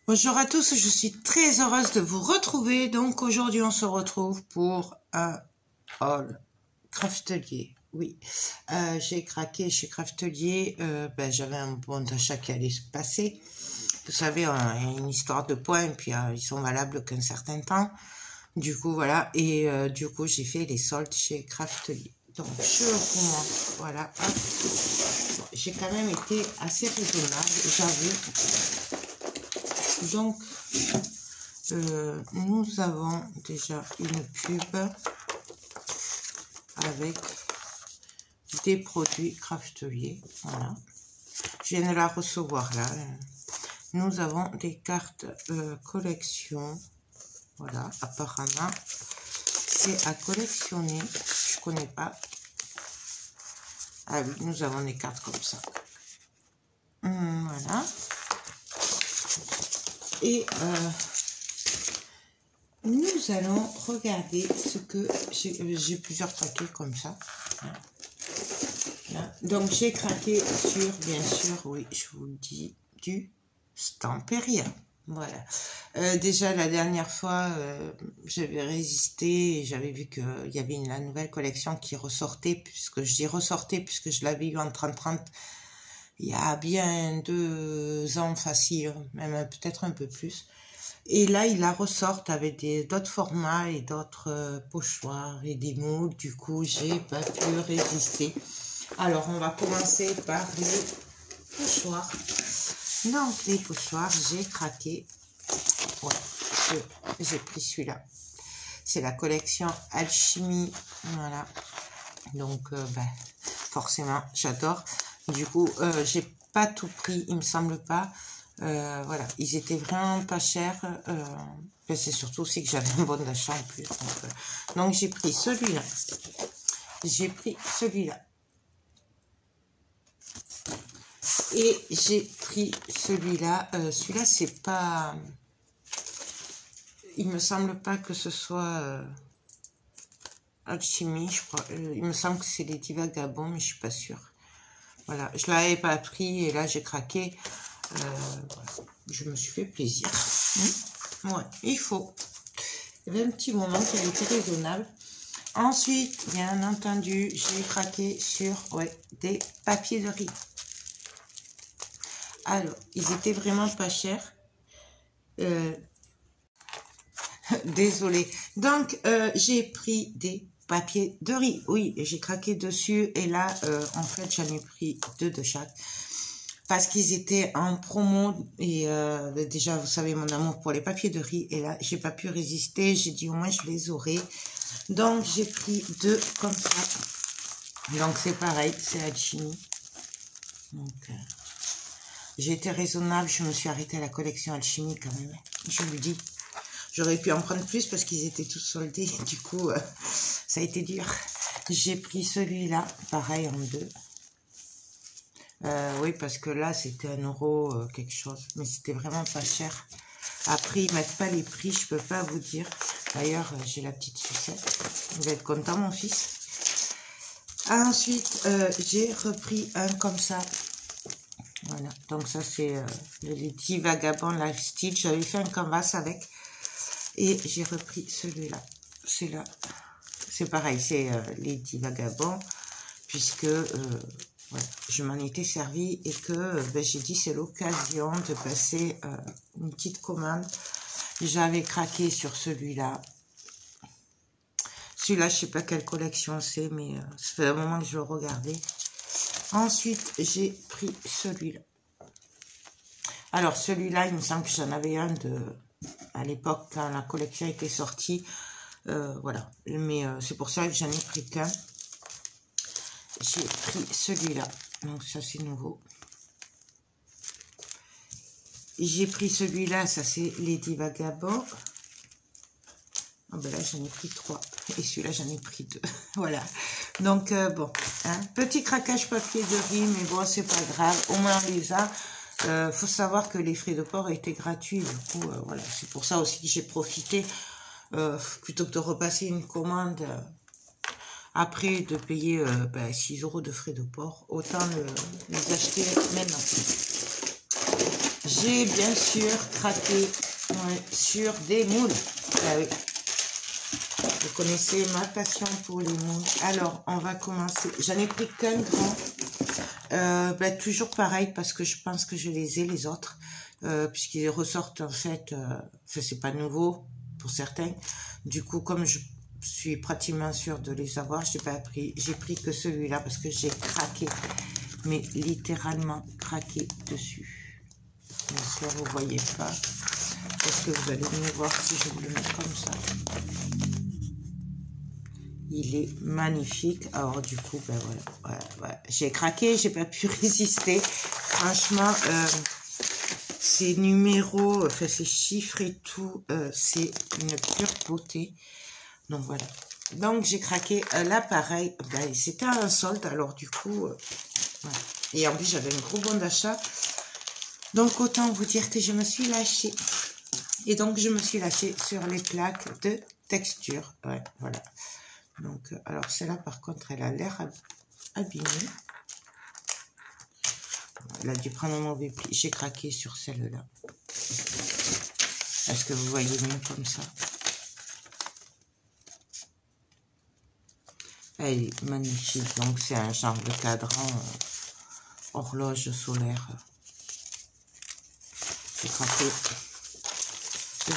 Bonjour à tous, je suis très heureuse de vous retrouver. Donc aujourd'hui on se retrouve pour un haul Craftelier. Oui, j'ai craqué chez Craftelier, j'avais un bon d'achat qui allait se passer. Vous savez, il y a une histoire de points, et puis ils sont valables qu'un certain temps. Du coup, voilà, et du coup j'ai fait les soldes chez Craftelier. Donc je vous montre, voilà. Bon, j'ai quand même été assez raisonnable, j'avoue. Donc, nous avons déjà une pub avec des produits Craftelier. Voilà. Je viens de la recevoir là. Nous avons des cartes collection. Voilà, apparemment, c'est à collectionner. Je connais pas. Ah oui, nous avons des cartes comme ça. Voilà. Et nous allons regarder ce que j'ai plusieurs paquets comme ça. Là. Donc j'ai craqué sur, bien sûr, oui, je vous le dis, du Stamperia. Voilà. Déjà la dernière fois, j'avais résisté et j'avais vu qu'il y avait la nouvelle collection qui ressortait, puisque je dis ressortait, puisque je l'avais eu en 30-30 il y a bien 2 ans facile, même peut-être un peu plus. Et là, ils la ressortent avec d'autres formats et d'autres pochoirs et des moules. Du coup, j'ai pas pu résister. Alors, on va commencer par les pochoirs. Donc, les pochoirs, j'ai craqué. Ouais, j'ai pris celui-là. C'est la collection Alchimie. Voilà. Donc, forcément, j'adore. Du coup, j'ai pas tout pris, il me semble pas. Voilà, ils étaient vraiment pas chers. C'est surtout aussi que j'avais un bon d'achat en plus. Donc j'ai pris celui-là. J'ai pris celui-là. Et j'ai pris celui-là. Celui-là, c'est pas... Il me semble pas que ce soit Alchimie, je crois. Il me semble que c'est les Divagabonds, mais je suis pas sûre. Voilà, je l'avais pas pris et là j'ai craqué. Voilà. Je me suis fait plaisir. Ouais, il faut. Il y avait un petit moment qui a été raisonnable. Ensuite, bien entendu, j'ai craqué sur des papiers de riz. Alors, ils étaient vraiment pas chers. Désolée. Donc, j'ai pris des papiers de riz. Oui, j'ai craqué dessus. Et là, en fait, j'en ai pris 2 de chaque. Parce qu'ils étaient en promo. Et déjà, vous savez mon amour pour les papiers de riz. Et là, j'ai pas pu résister. J'ai dit au moins, je les aurai. Donc, j'ai pris 2 comme ça. Donc, c'est pareil. C'est Alchimie. Donc, j'ai été raisonnable. Je me suis arrêtée à la collection Alchimie quand même. Je vous le dis. J'aurais pu en prendre plus parce qu'ils étaient tous soldés. Du coup, ça a été dur. J'ai pris celui-là, pareil, en 2. Oui, parce que là, c'était 1 € quelque chose. Mais c'était vraiment pas cher. Après, ils mettent pas les prix, je peux pas vous dire. D'ailleurs, j'ai la petite sucette. Il va être content, mon fils. Ensuite, j'ai repris un comme ça. Voilà. Donc ça, c'est les Divagabonds Lifestyle. J'avais fait un canvas avec. Et j'ai repris celui-là. C'est là. C'est pareil, c'est les Divagabonds. Puisque voilà, je m'en étais servi et que j'ai dit c'est l'occasion de passer une petite commande. J'avais craqué sur celui-là. Celui-là, je sais pas quelle collection c'est, mais ça fait un moment que je le regardais. Ensuite, j'ai pris celui-là. Alors, celui-là, il me semble que j'en avais un à l'époque quand la collection était sortie. Voilà. Mais c'est pour ça que j'en ai pris qu'un. J'ai pris celui-là. Donc, ça, c'est nouveau. J'ai pris celui-là. Ça, c'est les Divagabonds. Oh, ben là, j'en ai pris 3. Et celui-là, j'en ai pris 2. Voilà. Donc, bon. Hein, petit craquage papier de riz. Mais bon, c'est pas grave. Au moins, on les a. Faut savoir que les frais de port étaient gratuits. Du coup, voilà. C'est pour ça aussi que j'ai profité. Plutôt que de repasser une commande... Après de payer 6 € de frais de port, autant les acheter maintenant. J'ai bien sûr craqué sur des moules. Ah oui. Vous connaissez ma passion pour les moules. Alors, on va commencer. J'en ai pris qu'un grand. Toujours pareil, parce que je pense que je les ai, les autres. Puisqu'ils ressortent, en fait, c'est pas nouveau pour certains. Du coup, comme je suis pratiquement sûre de les avoir, j'ai pris que celui-là parce que j'ai craqué, mais littéralement craqué dessus. Bien sûr, vous voyez pas. Est-ce que vous allez mieux voir si je vous le mets comme ça? Il est magnifique. Alors du coup, ben voilà. J'ai craqué, j'ai pas pu résister. Franchement, ces numéros, enfin ces chiffres et tout, c'est une pure beauté. Donc voilà. Donc j'ai craqué l'appareil. Ben, c'était un solde, alors du coup, voilà. Et en plus j'avais un gros bon d'achat. Donc autant vous dire que je me suis lâchée. Et donc je me suis lâchée sur les plaques de texture. Ouais, voilà. Donc, alors celle-là par contre, elle a l'air abîmée. Elle a dû prendre un mauvais pli. J'ai craqué sur celle-là. Est-ce que vous voyez mieux comme ça? Elle est magnifique. Donc c'est un genre de cadran horloge solaire.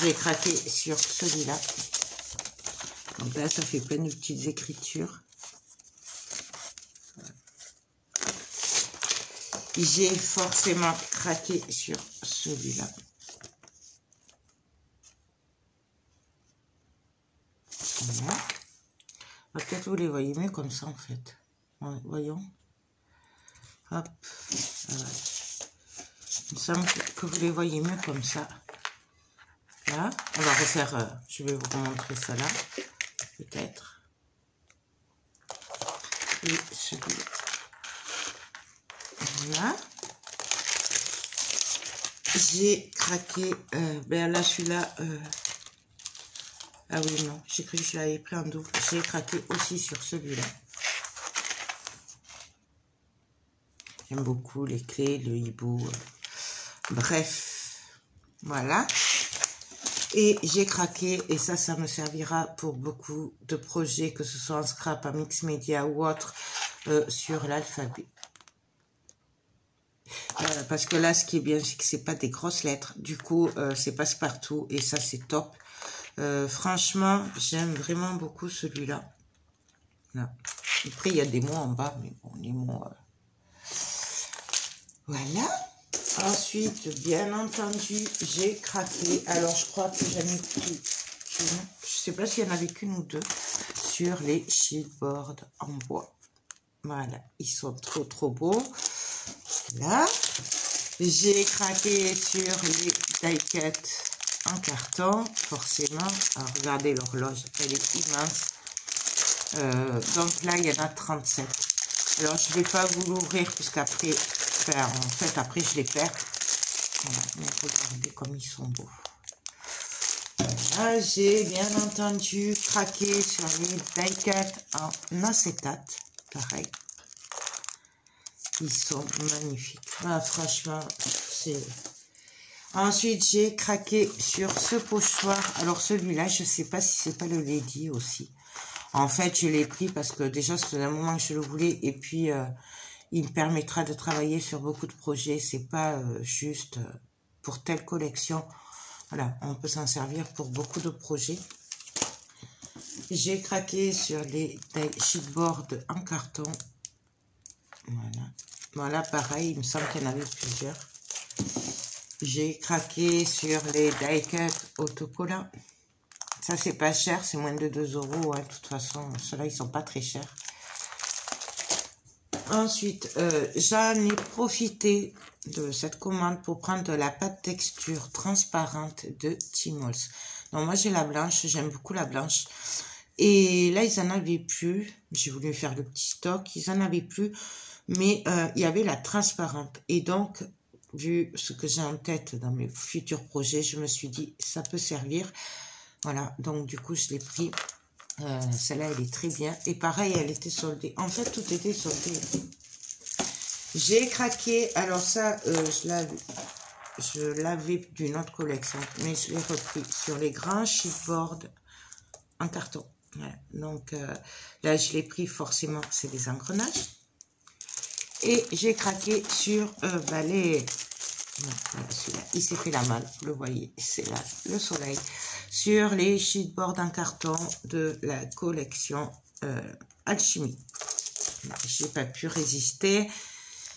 J'ai craqué sur celui-là. Donc là, ça fait plein de petites écritures. J'ai forcément craqué sur celui-là. Voilà. Peut-être vous les voyez mieux comme ça, en fait. Ouais, voyons. Hop. Voilà. Il me semble que vous les voyez mieux comme ça. Là, on va refaire, je vais vous montrer ça là, peut-être. Et celui-là. Voilà. J'ai craqué, là celui-là, ah oui non, j'ai cru que je l'avais pris en double. J'ai craqué aussi sur celui-là. J'aime beaucoup les clés, le hibou, bref, voilà. Et j'ai craqué, et ça me servira pour beaucoup de projets, que ce soit en scrap, en mix média ou autre, sur l'alphabet. Parce que là, ce qui est bien, c'est que c'est pas des grosses lettres. Du coup, c'est passe-partout, et ça, c'est top. Franchement, j'aime vraiment beaucoup celui-là. Après, il y a des mots en bas, mais bon, les mots... Voilà. Ensuite, bien entendu, j'ai craqué. Alors, je crois que j'en ai pris une. Je sais pas s'il y en avait qu'une ou deux sur les chipboards en bois. Voilà, ils sont trop beaux. Là, j'ai craqué sur les die-cut en carton, forcément. Alors, regardez l'horloge, elle est immense. Donc là, il y en a 37. Alors, je ne vais pas vous l'ouvrir puisqu'après... en fait, après, je les perds. Voilà, mais regardez comme ils sont beaux. Voilà, j'ai bien entendu craqué sur les die-cut en acétate. Pareil. Ils sont magnifiques. Ah, franchement, c'est... Ensuite, j'ai craqué sur ce pochoir. Alors, celui-là, je ne sais pas si c'est pas le Lady aussi. En fait, je l'ai pris parce que déjà, c'était un moment que je le voulais. Et puis... il me permettra de travailler sur beaucoup de projets. C'est pas juste pour telle collection. Voilà, on peut s'en servir pour beaucoup de projets. J'ai craqué sur les chipboards en carton. Voilà. Voilà, pareil, il me semble qu'il y en avait plusieurs. J'ai craqué sur les die-cut autocollants. Ça, c'est pas cher, c'est moins de 2 €. Hein. De toute façon, ceux-là, ils sont pas très chers. Ensuite, j'en ai profité de cette commande pour prendre de la pâte texture transparente de Timols. Donc moi j'ai la blanche, j'aime beaucoup la blanche. Et là ils en avaient plus, j'ai voulu faire le petit stock, ils en avaient plus, mais il y avait la transparente. Et donc, vu ce que j'ai en tête dans mes futurs projets, je me suis dit ça peut servir. Voilà, donc du coup je l'ai pris. Celle-là, elle est très bien. Et pareil, elle était soldée. En fait, tout était soldé. J'ai craqué. Alors ça, je l'avais... je l'avais d'une autre collection, mais je l'ai repris sur les grands chipboards en carton. Voilà. Donc là, je l'ai pris forcément, c'est des engrenages. Et j'ai craqué sur les... Celui-là, il s'est fait la malle, vous le voyez, c'est là le soleil. Sur les chipboards en carton de la collection Alchimie. J'ai pas pu résister.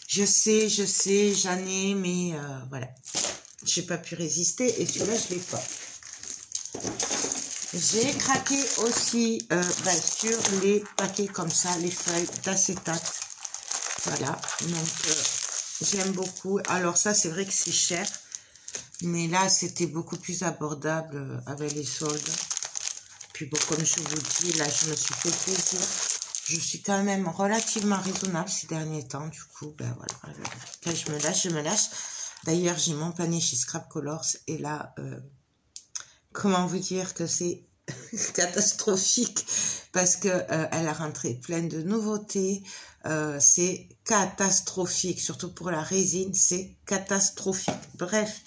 Je sais, j'en ai, mais voilà. J'ai pas pu résister et celui-là, je l'ai pas. J'ai craqué aussi sur les paquets comme ça, les feuilles d'acétate. Voilà, donc j'aime beaucoup. Alors ça, c'est vrai que c'est cher, mais là, c'était beaucoup plus abordable avec les soldes. Puis bon, comme je vous dis, là, je me suis fait plaisir. Je suis quand même relativement raisonnable ces derniers temps. Du coup, ben voilà, quand je me lâche. D'ailleurs, j'ai mon panier chez Scrap Colors et là, comment vous dire que c'est catastrophique parce que elle a rentré plein de nouveautés. C'est catastrophique, surtout pour la résine, c'est catastrophique. Bref,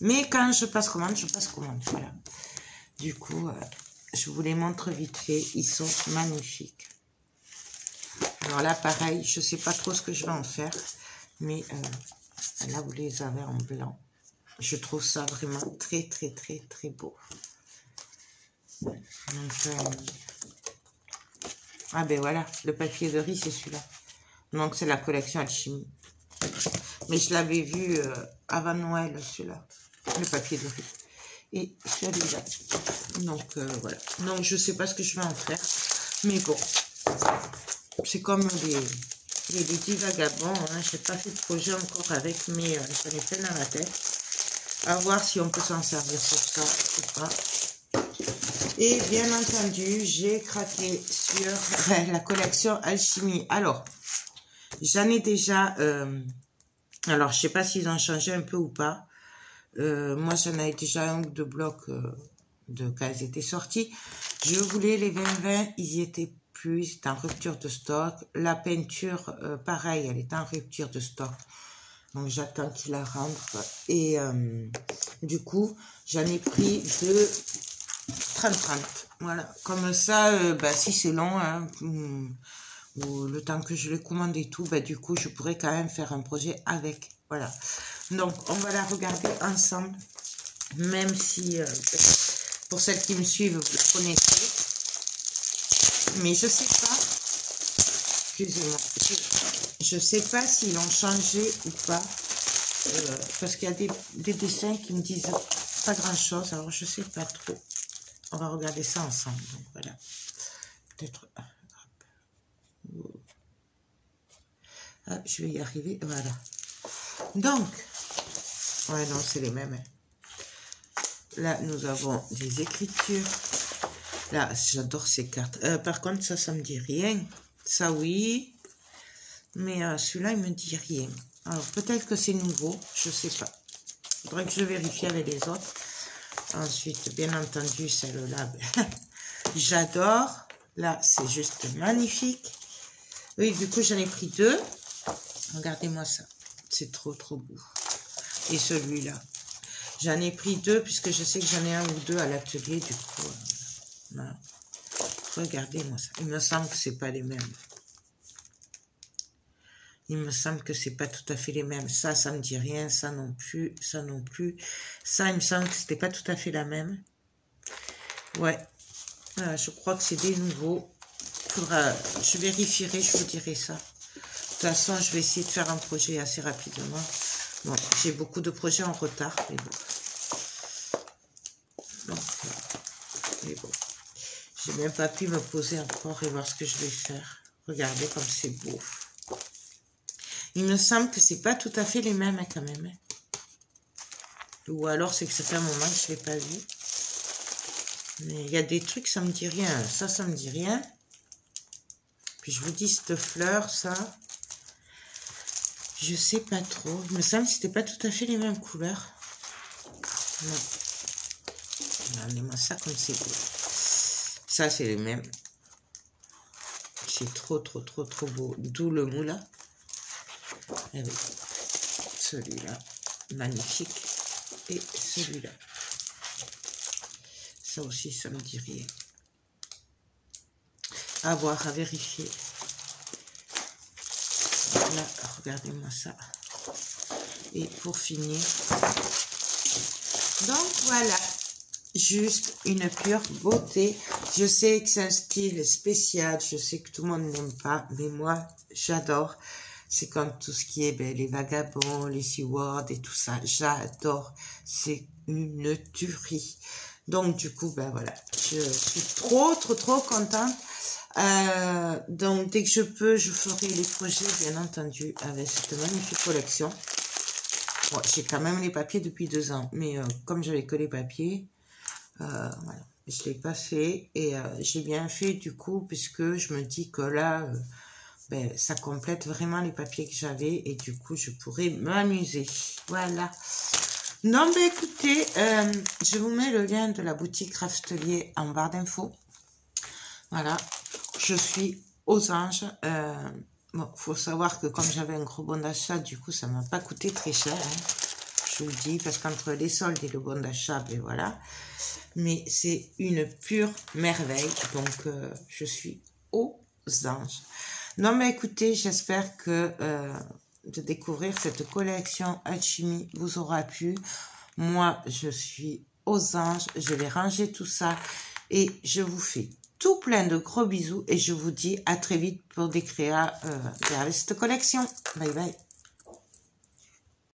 mais quand je passe commande, voilà. Du coup, je vous les montre vite fait, ils sont magnifiques. Alors là, pareil, je sais pas trop ce que je vais en faire, mais là, vous les avez en blanc. Je trouve ça vraiment très, très, très, très beau. Donc, ah ben voilà, le papier de riz, c'est celui-là. Donc, c'est la collection Alchimie. Mais je l'avais vu avant Noël, celui-là, le papier de riz. Et celui-là. Donc, voilà. Donc, je sais pas ce que je vais en faire. Mais bon, c'est comme les petits vagabonds. Hein. Je n'ai pas fait de projet encore avec, mais j'en ai plein dans la tête. À voir si on peut s'en servir pour ça ou pas. Et bien entendu, j'ai craqué sur la collection Alchimie. Alors, j'en ai déjà... alors, je sais pas s'ils ont changé un peu ou pas. Moi, j'en avais déjà un ou deux blocs quand ils étaient sortis. Je voulais les 20-20, ils y étaient plus, ils étaient en rupture de stock. La peinture, pareil, elle est en rupture de stock. Donc, j'attends qu'ils la rentrent. Et du coup, j'en ai pris de 30-30. Voilà. Comme ça, si c'est long, hein, ou le temps que je les commande et tout, du coup, je pourrais quand même faire un projet avec. Voilà. Donc, on va la regarder ensemble. Même si, pour celles qui me suivent, vous la connaissez. Mais je sais pas. Excusez-moi. Je sais pas s'ils l'ont changé ou pas. Parce qu'il y a des dessins qui me disent pas grand-chose. Alors, je sais pas trop. On va regarder ça ensemble. Donc, voilà. Peut-être... Ah, je vais y arriver. Voilà. Donc, ouais, non, c'est les mêmes. Là, nous avons des écritures. Là, j'adore ces cartes. Par contre, ça me dit rien. Ça, oui. Mais celui-là, il me dit rien. Alors, peut-être que c'est nouveau. Je sais pas. Il faudrait que je vérifie avec les autres. Ensuite, bien entendu, celle-là, j'adore. Là, c'est juste magnifique. Oui, du coup, j'en ai pris deux. Regardez-moi ça. C'est trop, trop beau. Et celui-là. J'en ai pris deux, puisque je sais que j'en ai un ou deux à l'atelier, du coup. Voilà. Regardez-moi ça. Il me semble que c'est pas les mêmes. Il me semble que c'est pas tout à fait les mêmes. Ça me dit rien. Ça non plus. Ça non plus. Ça, il me semble que c'était pas tout à fait la même. Ouais. Je crois que c'est des nouveaux. Je vérifierai, je vous dirai ça. De toute façon, je vais essayer de faire un projet assez rapidement. Bon, j'ai beaucoup de projets en retard, mais bon. Donc, mais bon. J'ai même pas pu me poser encore et voir ce que je vais faire. Regardez comme c'est beau. Il me semble que c'est pas tout à fait les mêmes, hein, quand même. Hein. Ou alors, c'est que ça fait un moment que je ne l'ai pas vu. Mais il y a des trucs, ça me dit rien. Ça me dit rien. Puis je vous dis, cette fleur, ça... Je sais pas trop. Il me semble que c'était pas tout à fait les mêmes couleurs. Non. Regardez-moi ça comme c'est beau. Ça, c'est les mêmes. C'est trop, trop, trop, trop beau. D'où le moula. Et oui. Celui-là. magnifique. Et celui-là. Ça aussi, ça me dit rien. À voir, à vérifier. Là, regardez-moi ça. Et pour finir, donc voilà, juste une pure beauté. Je sais que c'est un style spécial, je sais que tout le monde n'aime pas, mais moi, j'adore. C'est comme tout ce qui est les vagabonds, les SeaWorld et tout ça. J'adore. C'est une tuerie. Donc, du coup, ben voilà, je suis trop contente. Donc, dès que je peux, je ferai les projets, bien entendu, avec cette magnifique collection. Bon, j'ai quand même les papiers depuis 2 ans, mais comme j'avais que les papiers, voilà, je l'ai pas fait. Et j'ai bien fait, du coup, puisque je me dis que là... ben, ça complète vraiment les papiers que j'avais et du coup, je pourrais m'amuser. Voilà. Non, mais écoutez, je vous mets le lien de la boutique Craftelier en barre d'infos. Voilà. Je suis aux anges. Bon, faut savoir que comme j'avais un gros bon d'achat, du coup, ça m'a pas coûté très cher. Hein. Je vous le dis, parce qu'entre les soldes et le bon d'achat, ben voilà. Mais c'est une pure merveille. Donc, je suis aux anges. Non, mais écoutez, j'espère que de découvrir cette collection Alchimie vous aura plu. Moi, je suis aux anges. Je vais ranger tout ça et je vous fais tout plein de gros bisous et je vous dis à très vite pour des créas avec cette collection. Bye bye.